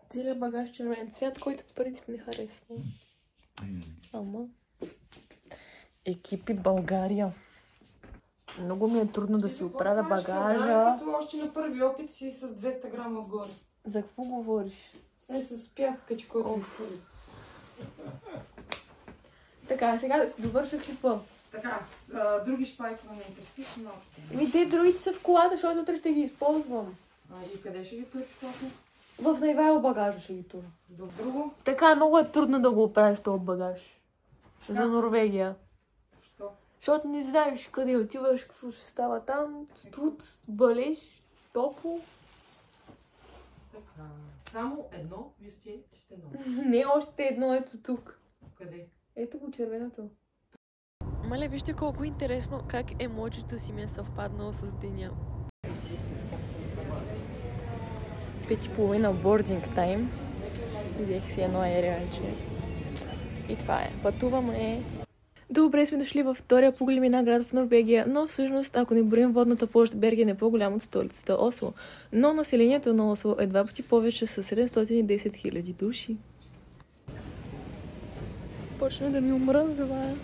Целият багаж червен цвят, който в принцип не харесва. Ама... Екипи България. Много ми е трудно да си оправя багажа. Като още на първи опит си с 200 грама отгоре. За какво говориш? С пяскач, който изхвърли. Така, сега да си довърша клипа. Така, други шпайки ме интересуват много си. Те другите са в колата, защото утре ще ги използвам. И къде ще ги туриш точно? В най-вайло багажа ще ги тура. Друго? Така, много е трудно да го оправиш този багаж. За Норвегия. Що? Защото не знаеш къде отиваш, какво ще става там. Тут бълеш, топло. Така. Само едно вюстие стено. Не, още едно, ето тук. Къде? Ето го червеното. Мале, вижте колко интересно как емоджито си ми е съвпаднало с деня. 5:30 бординг тайм. Взех си едно аерианче. И това е. Пътуваме. Добре, сме дошли във втория по големина град в Норвегия, но всъщност, ако не броим водната площ, Берген е по-голям от столицата Осло. Но населението на Осло е 2 пъти повече с 710 000 души. Почна да ми омръзва.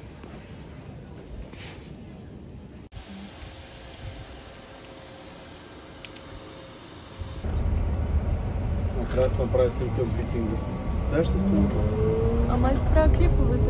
Трябва да се направи снимка с викинга. Да, ще снимка. Ама изправя клиповете.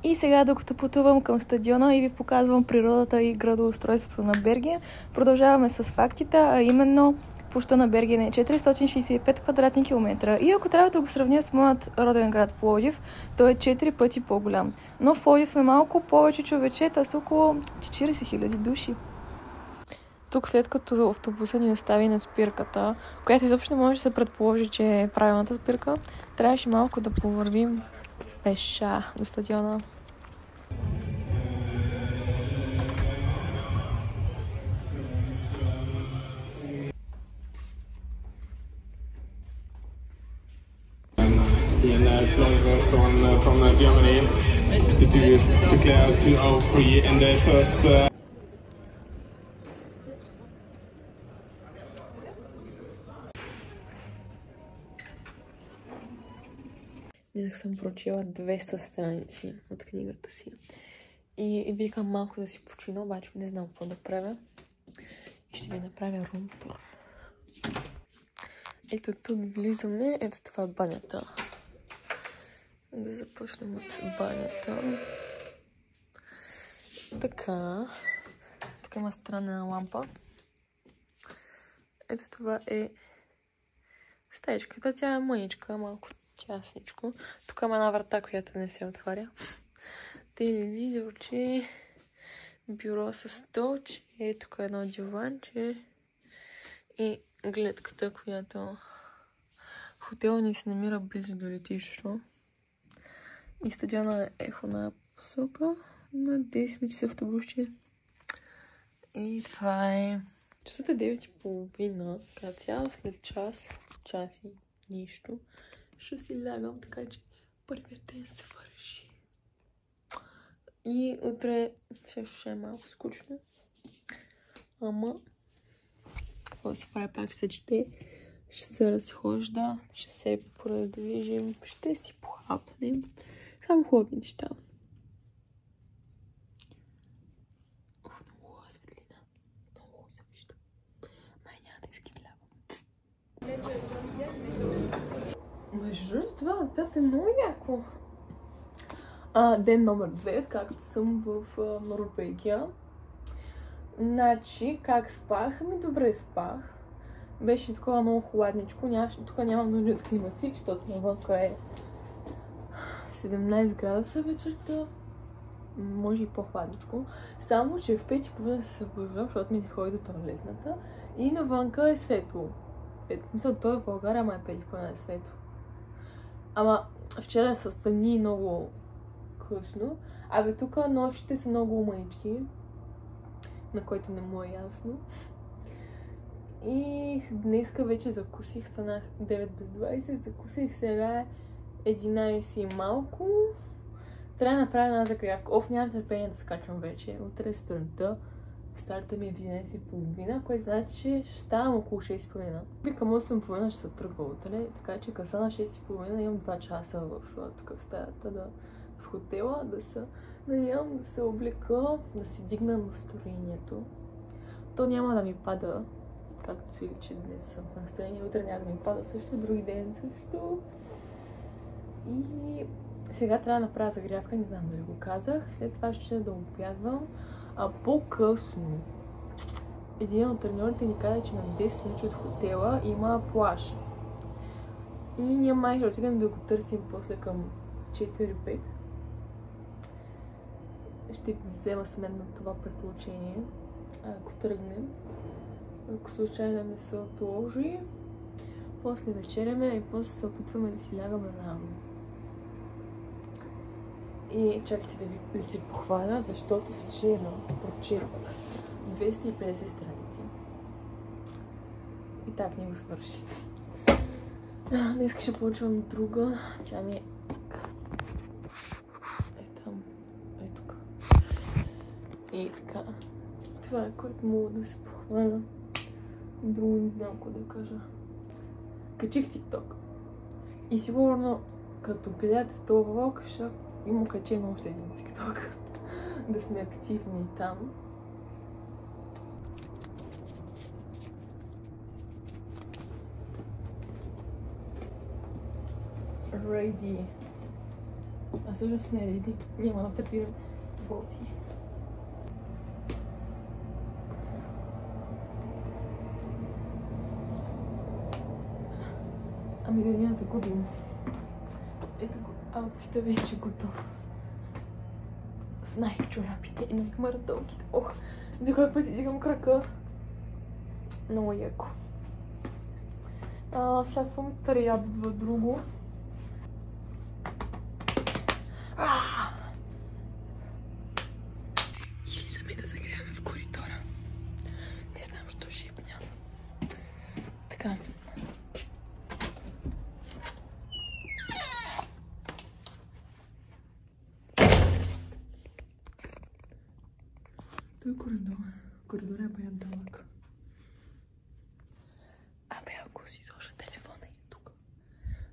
И сега, докато пътувам към стадиона и ви показвам природата и градоустройството на Берген, продължаваме с фактите, а именно площта на Берген е 465 квадратни километра. И ако трябва да го сравня с моят роден град Пловдив, той е 4 пъти по-голям. Но в Пловдив сме малко повече човечета с около 40 000 души. Тук, след като автобуса ни остави на спирката, която изобщо не може да се предположи, че е правилната спирка, трябваше малко да повървим пеша до стадиона. From Germany. The two declared 2:03 in the first. Днес съм прочела 200 страници от книгата си. И викам малко да си почина, обаче не знам какво да правя. И ще ви направя рум-тур. Ето тук влизаме. Ето това е банята. Да започнем от банята. Така. Тук има странна лампа. Ето това е стаечката. Тя е мъничка, малко тясничко. Тук има една врата, която не се отваря. Телевизорче. Бюро с столче. Тук е едно диванче. И гледката, която хотел ни се намира близо до летището. И стадиона е в една посока. На 10 минути с автобусче. И това е... Часът е 9:30. Така цяло след час и нищо. Ще си лягам, така че първият ден свърши. И утре ще е малко скучно. Ама... Какво се прави, пак се чете. Ще се разхожда, ще се пораздвижим, ще си похапнем. Само хубави неща. Много хубава светлина. Много хубаво се вижда. Май няма да изкривлявам. Между другото, това отзад е много яко. Ден номер 2, откакто съм в Норвегия. Значи, как спах? Ами добре спах. Беше такова много хладничко. Тук нямам нужда от климатик, защото навънка е 17 градуса вечерта. Може и по-хладничко. Само, че в 5:30 се събуждам, защото ми се ходи до туалетната. И навънка е светло. Мисля, той в България, ама е 5:30 е светло. Ама вчера се стани много късно. Абе, тук нощите са много мънички, на който не му е ясно. И днеска вече закусих, станах 9:20, закусих, сега е 11 и малко. Трябва да направя една закрявка. Нямам търпение да скачам вече. Утре сутринта Старта ми е в 11:30, което значи, че ще ставам около 6:30. Към 8:30 ще се тръгва утре, така че къса на 6:30 имам 2 часа в стаята в хотела, да се наям, да се облека, да си дигна настроението. То няма да ми пада, както си че днес съм в настроение, утре няма да ми пада също, други ден също. И сега трябва да направя загрявка, не знам дали го казах. След това ще да обядвам, а по-късно един от треньорите ни каза, че на 10 минути от хотела има плаж. И ние май ще отидем да го търсим после към 4-5. Ще взема с мен на това приключение, ако тръгнем. Ако случайно не се отложи, после вечеряме и после се опитваме да си лягаме рано. И чакайте да си похваля, защото вчера прочетох 250 страници. И так не го свърши. Днес ще получвам друга. Тя ми е там. Е тук. И така. Това е, което мога да се похваля. Друго не знам какво да кажа. Качих TikTok. И сигурно, като гледате този влог, ще има качено още един TikTok. Да сме активни там. Ready. А всъщност не е ready. Няма да търпим боси. Ами да не загубим. Ето го, аутфита вече е готов. С Nike-чорапите и Nike-маратонките. Ох, за кой път издигам крака. Много яко. Сега какво ми трябва друго? Излизаме да загряваме в коридора. Не знам, що шепня. Така. Той е коридор. Коридор е бая дълъг. Абе, ако си сложа телефона и тук,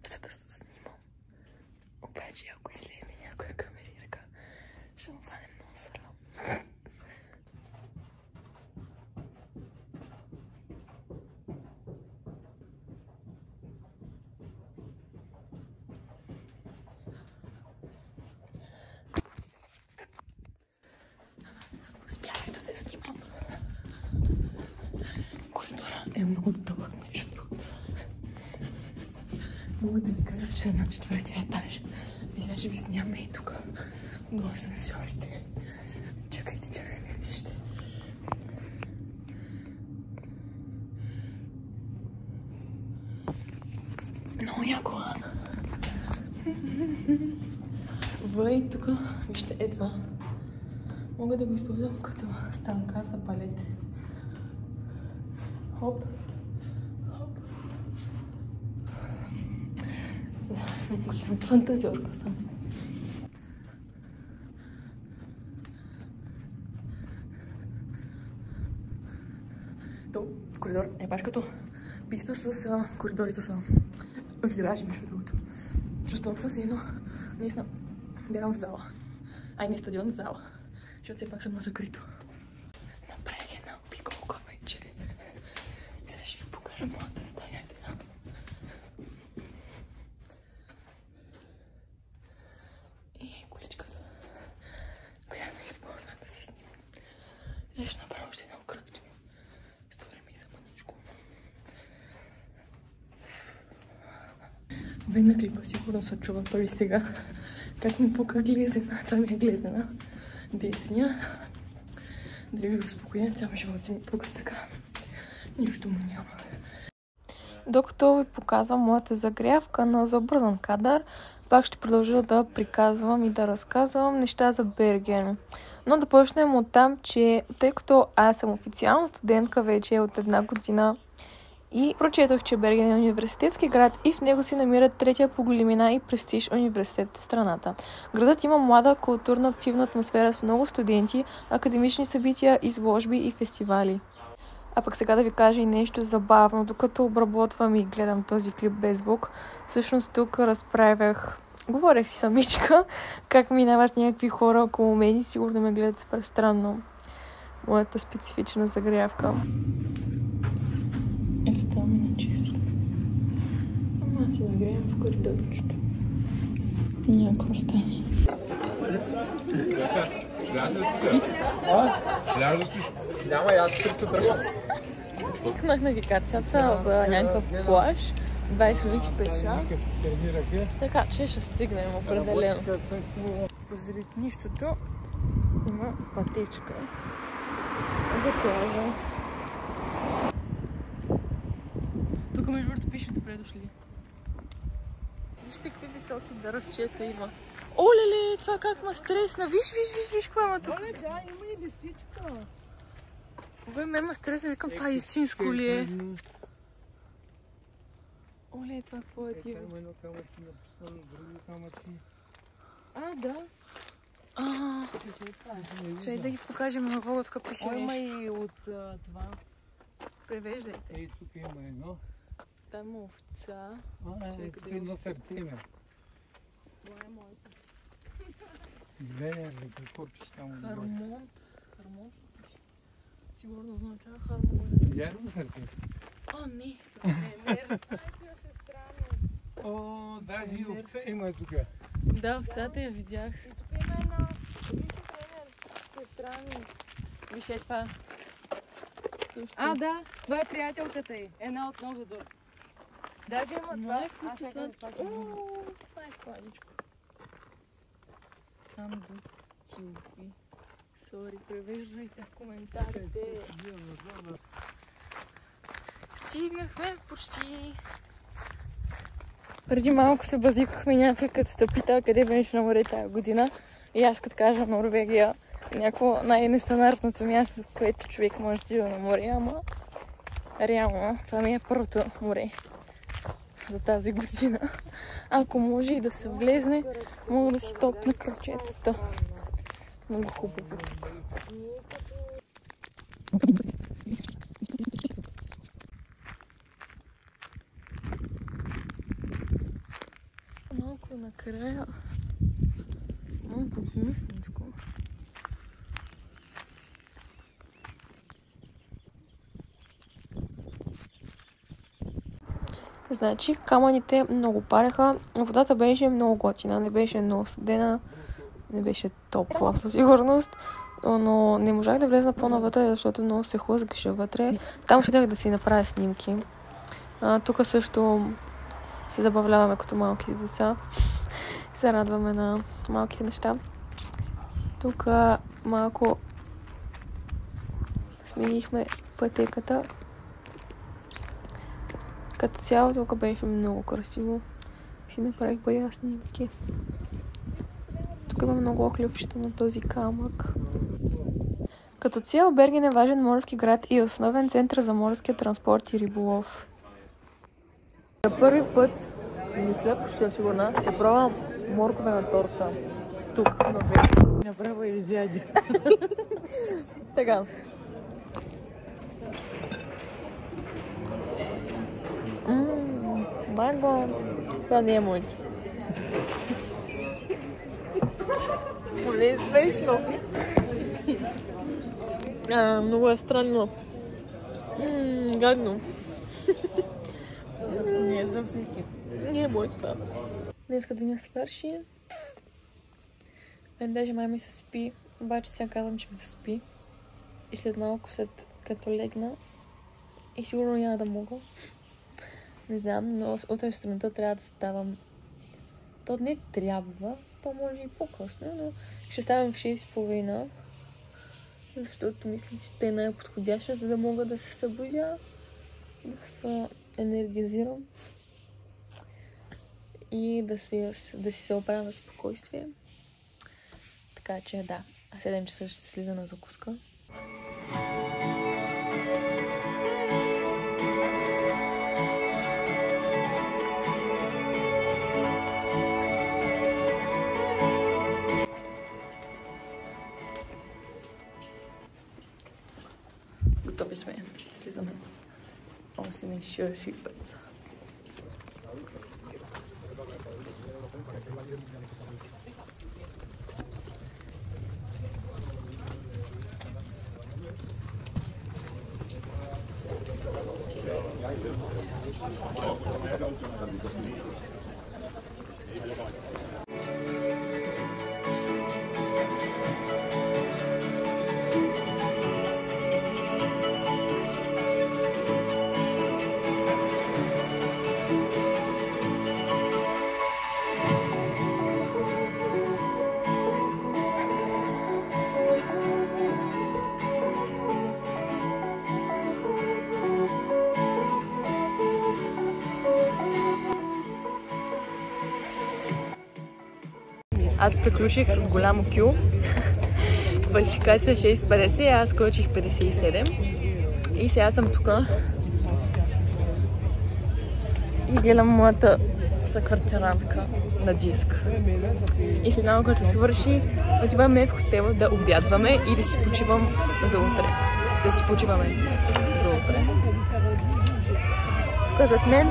за да се снимам. Обаче, ако излезе някоя камерирка, ще му фане много срам. Успях да се снимам. Коридора е много дълъг, между другото. Мога да ви кажа, че съм на 4-тия етаж. И сега ще ви снимаме и тук до асансьорите. Чакайте, вижте. Много яко. Въй тук, вижте, е това. Мога да го използвам като станка за балет. Хоп. Хоп. Голям фантазиорка съм. То коридор е баш като писта с коридорите с виражи, между другото. Чувствам се едно, наистина бягам в зала. Ай, не стадион, зала. Защото все пак съм на закрито. Направи една обиколка вече. И сега ще ви покажа моята стая. И количката, която използвам да си снимам. Сега ще направя още едно кръгче. Стори ми за мъничко. Вен на клипа сигурно се чува той сега. Как ми пука глезена. Това ми е глезена. Десния. Дали ви успокоя, цял живот си ми пука така. Нищо му няма. Докато ви показвам моята загрявка на забързан кадър, пак ще продължа да приказвам и да разказвам неща за Берген. Но да почнем от там, че тъй като аз съм официално студентка вече от 1 година И прочетох, че Берген е университетски град и в него се намират третия по големина и престиж университет в страната. Градът има млада, културно активна атмосфера с много студенти, академични събития, изложби и фестивали. А пък сега да ви кажа и нещо забавно, докато обработвам и гледам този клип без звук. Всъщност тук говорех си самичка, как минават някакви хора около мен и сигурно ме гледат супер странно. Моята специфична загрявка. Ето там е на чефикс. Ама си нагреем в коридорчето. Някакво стане. Няма и аз тръгвам тръгвам. Кликнах навигацията за някакъв плаж. 20 минути пеша. Така че ще стигнем определено. Позред нищото има пътечка за плажа. Тук между другото пише добре дошли. Вижте какви високи дървчета има. Оле-ле, това как ма стресна. Виж какво има тук. Оле, да, има и лисичка. Обе, ме ма стресна, викам, това истинско ли е? Оле, това какво е диво? Има едно камъче написано, други камъчи. А, да. Чай да ги покажем на Вова, тук пише нещо. Има и от това. Превеждайте. Ей, тук има едно. Там овца. Тук едно сърце има. Това е моето. Две ли, какво пише там? Хармонт. Хармонт пише. Сигурно означава хармонт. Вярно сърце? Не. Майка сестра ми. О, даже и овце има тук. Да, овцата я видях. И тук има една сестра ми. Виж е това. Също. А, да, това е приятелката й. Една от новото. Даже има това. Майко се сладко. Това е сладичко. Там до Тилби. Сори, превеждайте в коментарите. Стигнахме почти. Преди малко се базикахме някой, като сте питал къде беше на море тая година. И аз като кажа Норвегия, някакво най-нестандартното място, в което човек може да отиде на море, ама реално това ми е първото море за тази година. Ако може и да се влезне, мога да си топна кръчетата. Много хубаво тук. Малко накрая. Малко гнусничко. Значи камъните много пареха, водата беше много готина, не беше много студена, не беше топла със сигурност, но не можах да влезна по-навътре, защото много се хлъзгаше вътре. Там отидах да си направя снимки. Тук също се забавляваме като малки деца. Се радваме на малките неща. Тук малко сменихме пътеката. Като цяло тук беше много красиво. Си направих бая снимки. Тук има много охлювща на този камък. Като цяло Берген е важен морски град и основен център за морския транспорт и риболов. За първи път, мисля, почти съм сигурна, ще пробвам морковена торта. Тук, на Берген. Направо и изяди. Така. Манго. Това не е моето. Не е смешно. Много е странно. Гадно. Не е за всеки. Не е моето това. Днеска деня свърши. Мен даже май ми се спи. Обаче сега казвам, че ми се спи. И след малко, след като легна, и сигурно няма да мога. Не знам, но утре сутринта трябва да ставам. То не трябва, то може и по-късно, но ще ставам в 6:30. Защото мисля, че те е най-подходяща, за да мога да се събудя, да се енергизирам и да си се оправя на спокойствие. Така че да, а 7 часа ще се слиза на закуска. шипец. Аз приключих с голямо кю. Квалификация 6.50, аз скочих 57. И сега съм тук. И гледам моята съквартирантка на диск. И след малко, като свърши, отиваме в хотела да обядваме и да си почивам за утре. Да си почиваме за утре. Тук зад мен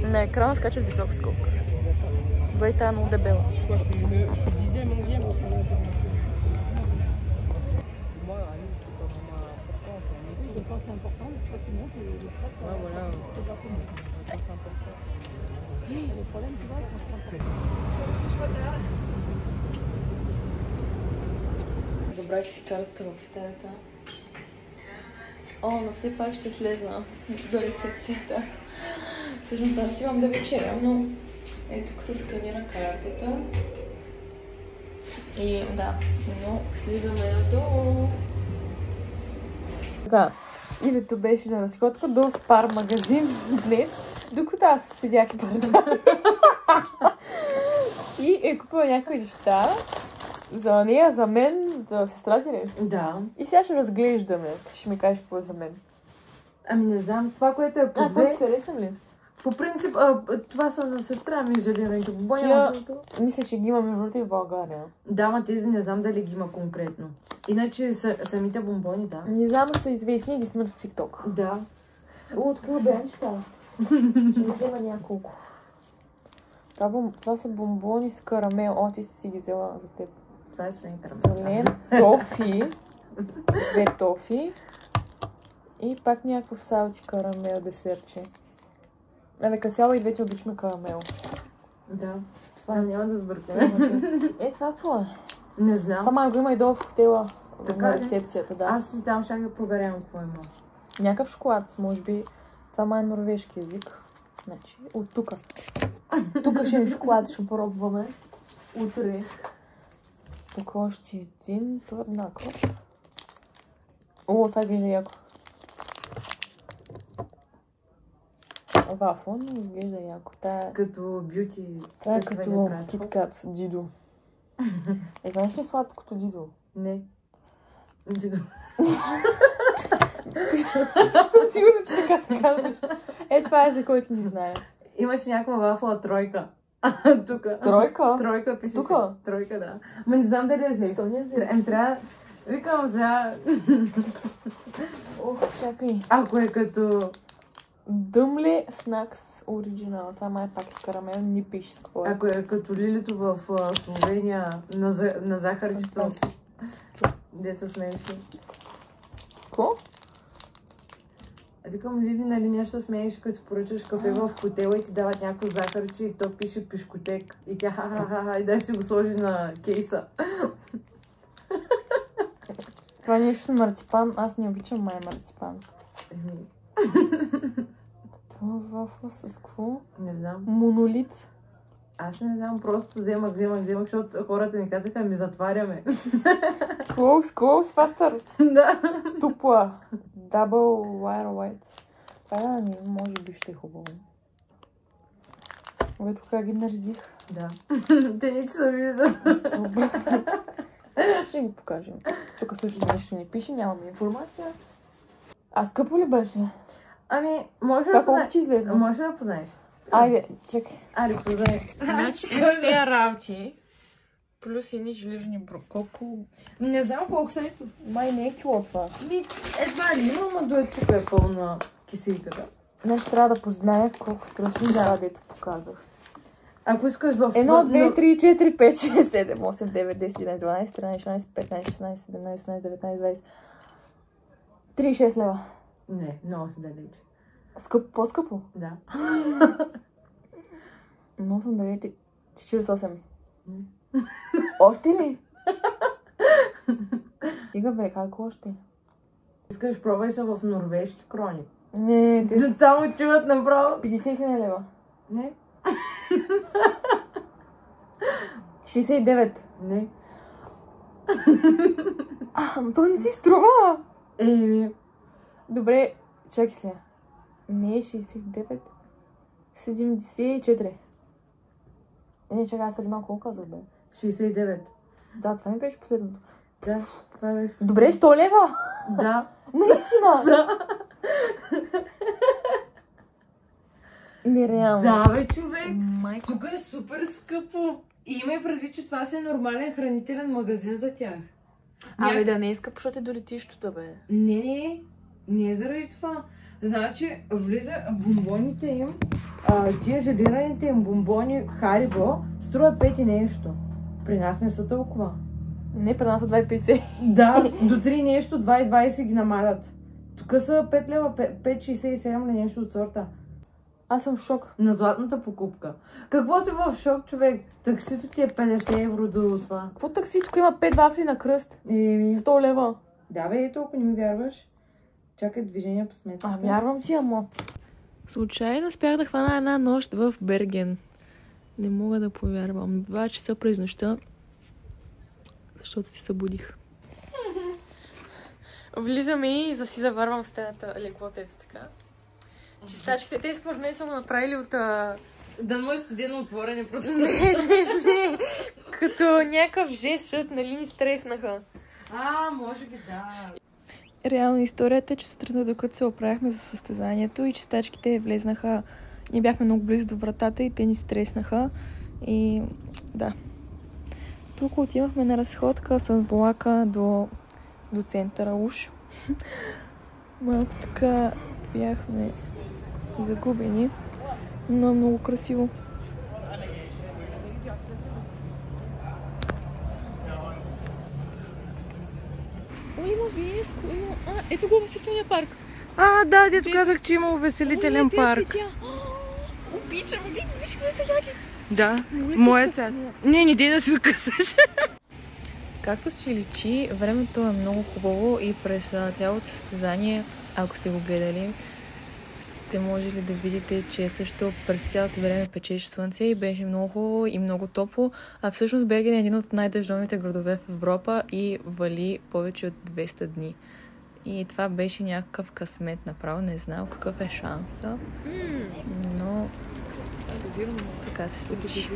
на екрана скачат висок скок. Бъдете е много дебела. Забравих си картата в стаята. О, но все пак ще слезна до рецепцията. Всъщност аз имам да вечерям, но ето тук се сканира картата. И да, но слизаме надолу. Така, идето беше на разходка до Спар магазин днес, докато аз седях и бърза. И е купила някакви неща за нея, за мен, за сестра си ли? Да. И сега ще разглеждаме. Ще ми кажеш какво е за мен. Ами не знам, това, което е по това две... си харесвам ли? По принцип, това са на сестра ми желираните бомбони. Мисля, че ги има между другото и в България. Да, ма тези не знам дали ги има конкретно. Иначе самите бомбони, да. Не знам, са известни и ги снимат в TikTok. Да. От какво бе неща? Ще взема няколко. Това са бомбони с карамел. О, ти си ги взела за теб. Това е солен карамел. Солен, тофи. 2 тофи. И пак някакво салти карамел десертче. Абе, касяло и двете обичаме карамел. Да. Това няма да сбъркаме. Това какво е? Не знам. Това май го има и долу в хотела. Така на рецепцията, да. Аз си там ще да проверявам какво има. Някакъв шоколад, може би. Това май е норвежки език. Значи, от тук. Тук ще е шоколад, ще пробваме. Утре. Тук още един, това е еднакъв. О, това изглежда яко. Вафла, но изглежда яко. Като бюти. Това е като киткат, дидо. Знаеш ли сладкото дидо? Не. Дидо. Съм сигурна, че така се казваш. Това е за който не знае. Имаш някаква вафла тройка. Тука. Тройка? Тройка пише. Тука? Тройка, да. Ма не знам дали е взех. Що не е взех? Трябва... Викам за... Ох, чакай. Ако е като... Дъмле Снакс Оригинал. Това май пак с карамел, не пише с какво е. Ако е като лилито в Словения на захарчето. Деца смееше. Какво? Викам, Лили, нали нещо смееш, като поръчаш кафе в хотела и ти дават някакво захарче и то пише пишкотек. И тя ха-ха-ха-ха и дай ще го сложи на кейса. Това е нещо с марципан. Аз не обичам май марципан. Това вафла с какво? Не знам. Монолит. Аз не знам, просто вземах, защото хората ми казаха, ми затваряме. Close, faster. Да. Тупла. Double wire white. Това може би ще е хубаво. Ето как ги наредих. Да. Те не се виждат. Ще ги покажем. Тук също нещо ни пише, нямаме информация. А скъпо ли беше? Ами, може да познаеш. Излезна? Може да познаеш. Айде, чекай. Айде, познай. Значи, ето тези работи. Плюс едни железни колко... Не знам колко са ето. Май не е кило това. Едва ли има, ама до тук е пълна киселката. Нещо трябва да позная колко страшно дето показах. Ако искаш в... 1, 2, 3, 4, 5, 6, 7, 8, 9, 10, 11, 12, 13, 14, 15, 16, 17, 18, 19, 20. 36 лева. Не, много се далеч. По-скъпо? Да. 8, 9, 48. Още ли? Стига бе, как още? Искаш, пробвай се в норвежки крони. Не, те Да само чуват направо. 50 лева. Не. 69. Не. То не си струва. Еми. Добре, чакай се. Не е 69. 74. Не, чакай, аз преди малко колко казах, бе? 69. Да, това ми беше последното. Да, това беше. Добре, 100 лева! Да. Наистина! Да. Нереално. Да, бе, човек. Майко. Тук е супер скъпо. И имай предвид, че това си е нормален хранителен магазин за тях. Абе, да не е скъпо, защото е до летището, бе. Не е заради това. Значи, влиза бомбоните им, тия желираните им бомбони Харибо струват 5 и нещо. При нас не са толкова. Не, при нас са 2,50. Да, до 3 нещо, 2,20 ги намалят. Тук са 5 лева, 5,67 или нещо от сорта. Аз съм в шок. На златната покупка. Какво си в шок, човек? Таксито ти е 50 евро до това. Какво такси? Тук има 5 вафли на кръст. 100 лева. Да бе, толкова не ми вярваш. Чакай движение по сметката. Вярвам ти, ама. Случайно успях да хвана една нощ в Берген. Не мога да повярвам. 2 часа през нощта, защото си събудих. Влизаме и си завървам в стената леклото, ето така. Чистачките, те според мен са го направили от... Да, му е студено отворене просто. Не. Като някакъв жест, защото нали ни стреснаха. Може би да. Реално историята е, че сутринта, докато се оправяхме за състезанието и чистачките влезнаха, ние бяхме много близо до вратата и те ни стреснаха. И да. Тук отивахме на разходка с влака до центъра уж. Малко така бяхме загубени, но много красиво. Има веско, има... ето го увеселителния парк. Да, дето казах, че има увеселителен парк. Обичам ги, виж какво са яки. Да, моят цвят. Не дей да се късаш. Както си личи, времето е много хубаво и през цялото състезание, ако сте го гледали, сте можели да видите, че също през цялото време печеше слънце и беше много хубаво и много топло. А всъщност Берген е един от най-дъждовните градове в Европа и вали повече от 200 дни. И това беше някакъв късмет направо. Не знам какъв е шанса, но така се случи.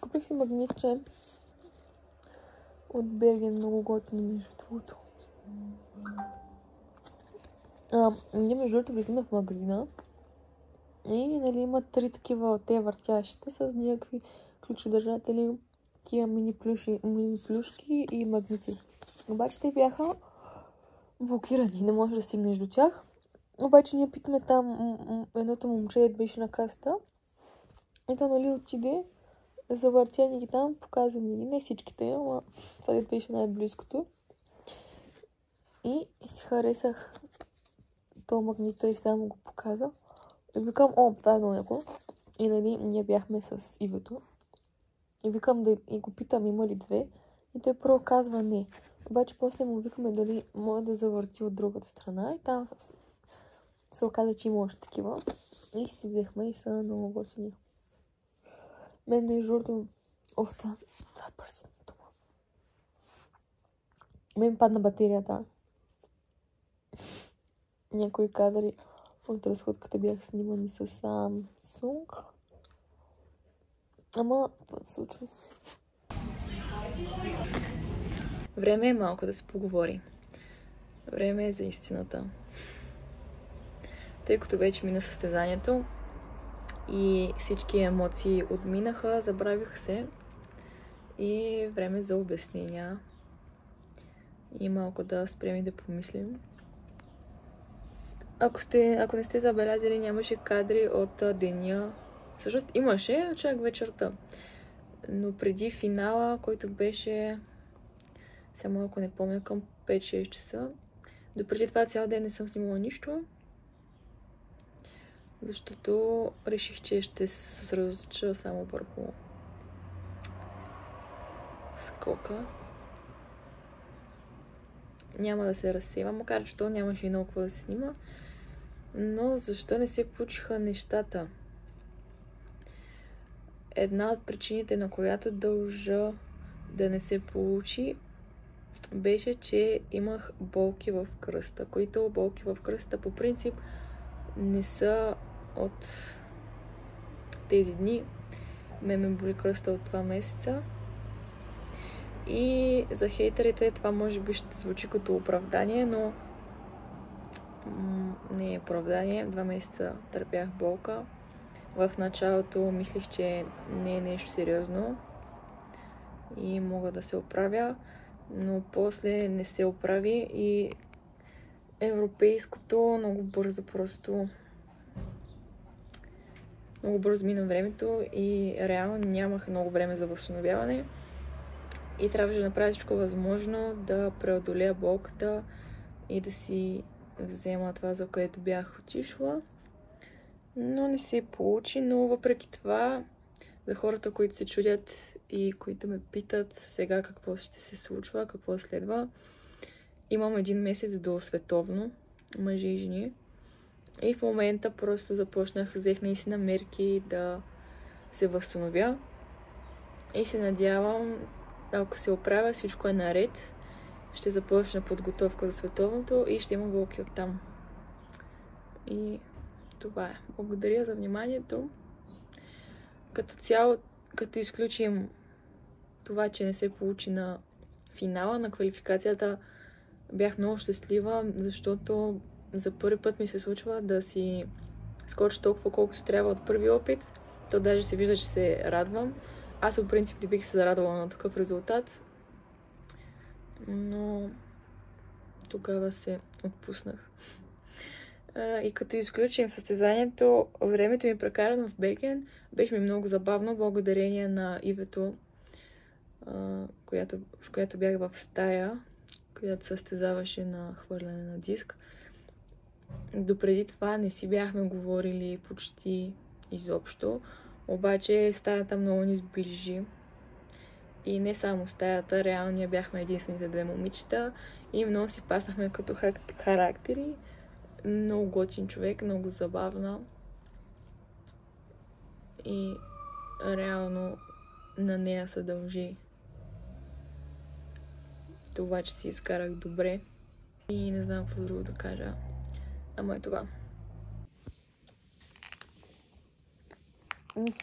Купих си магнитче от Берген, много готино между другото. Ние между другото влизаме в магазина и нали има 3 такива те въртящите с някакви ключодържатели, тия мини плюшки и магнити. Обаче те бяха блокирани, не можеш да стигнеш до тях. Обаче ние питаме там едното момче, дето беше на каста. И то нали отиде, завъртя ни ги там, показа ни ги, не всичките, ама това дето беше най-близкото. И си харесах то магнита и само го показа. И викам, това е много яко. И нали, ние бяхме с Ивето. И викам и го питам, има ли 2. И той първо казва не. Обаче после му викаме дали може да завърти от другата страна. И там се оказа, че има още такива. И си взехме и са много готини. Мен между другото... това бързина това. Мен падна батерията. Някои кадри от разходката бях снимани с Samsung. Ама, случва се. Време е малко да се поговори. Време е за истината. Тъй като вече мина състезанието и всички емоции отминаха, забравих се и време за обяснения. И малко да спрем и да помислим. Ако не сте забелязали, нямаше кадри от деня. Всъщност имаше чак вечерта. Но преди финала, който беше само ако не помня към 5-6 часа. Допреди това цял ден не съм снимала нищо. Защото реших, че ще се съсредоточа само върху скока. Няма да се разсева, макар че то нямаше и много какво да се снима. Но защо не се получиха нещата? Една от причините, на която дължа да не се получи, беше, че имах болки в кръста, които болки в кръста по принцип не са от тези дни. Ме боли кръста от 2 месеца. И за хейтерите това може би ще звучи като оправдание, но не е оправдание. 2 месеца търпях болка. В началото мислих, че не е нещо сериозно и мога да се оправя, но после не се оправи и европейското много бързо мина времето и реално нямах много време за възстановяване и трябваше да направя всичко възможно да преодолея болката и да си взема това, за което бях отишла. Но не се получи, но въпреки това за хората, които се чудят и които ме питат сега какво ще се случва, какво следва, имам 1 месец до световно, мъже и жени. И в момента просто взех наистина мерки да се възстановя. И се надявам, ако се оправя, всичко е наред. Ще започна подготовка за световното и ще има болки оттам. И това е. Благодаря за вниманието. Като цяло, като изключим това, че не се получи на финала, на квалификацията, бях много щастлива, защото за първи път ми се случва да си скоча толкова колкото трябва от първи опит. То даже се вижда, че се радвам. Аз по принцип не бих се зарадвала на такъв резултат. Но тогава се отпуснах. И като изключим състезанието, времето ми прекарано в Берген беше ми много забавно, благодарение на Ивето, с която бях в стая, която състезаваше на хвърляне на диск. Допреди това не си бяхме говорили почти изобщо, обаче стаята много ни сближи. И не само стаята, реално ние бяхме единствените 2 момичета и много си паснахме като характери. Много готин човек, много забавна. И реално на нея се дължи това, че си изкарах добре. И не знам какво друго да кажа. Ама е това.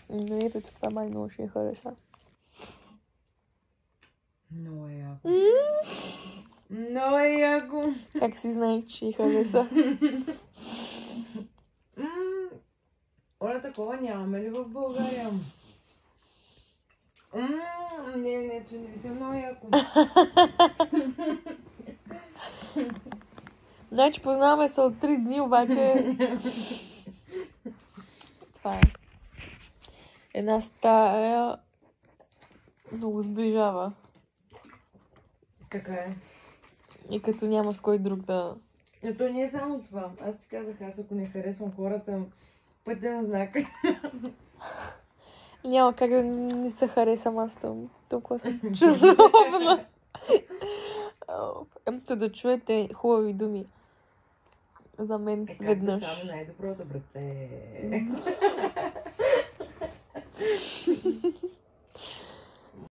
Но и вече това май много ще хареса. Много е яко. Много е яко. Как си знаех, че ще хареса? Оля, такова нямаме ли в България? Не, че не съм много яко. Значи познаваме се от 3 дни, обаче това е. Една стая много сближава. Така е. И като няма с кой друг да... То не е само това. Аз ти казах, ако не харесвам хората, пътен знак. Няма как да не се харесам, аз там. Толкова съм чудовна. Ето да чуете хубави думи за мен веднъж. Само най-доброто, брате.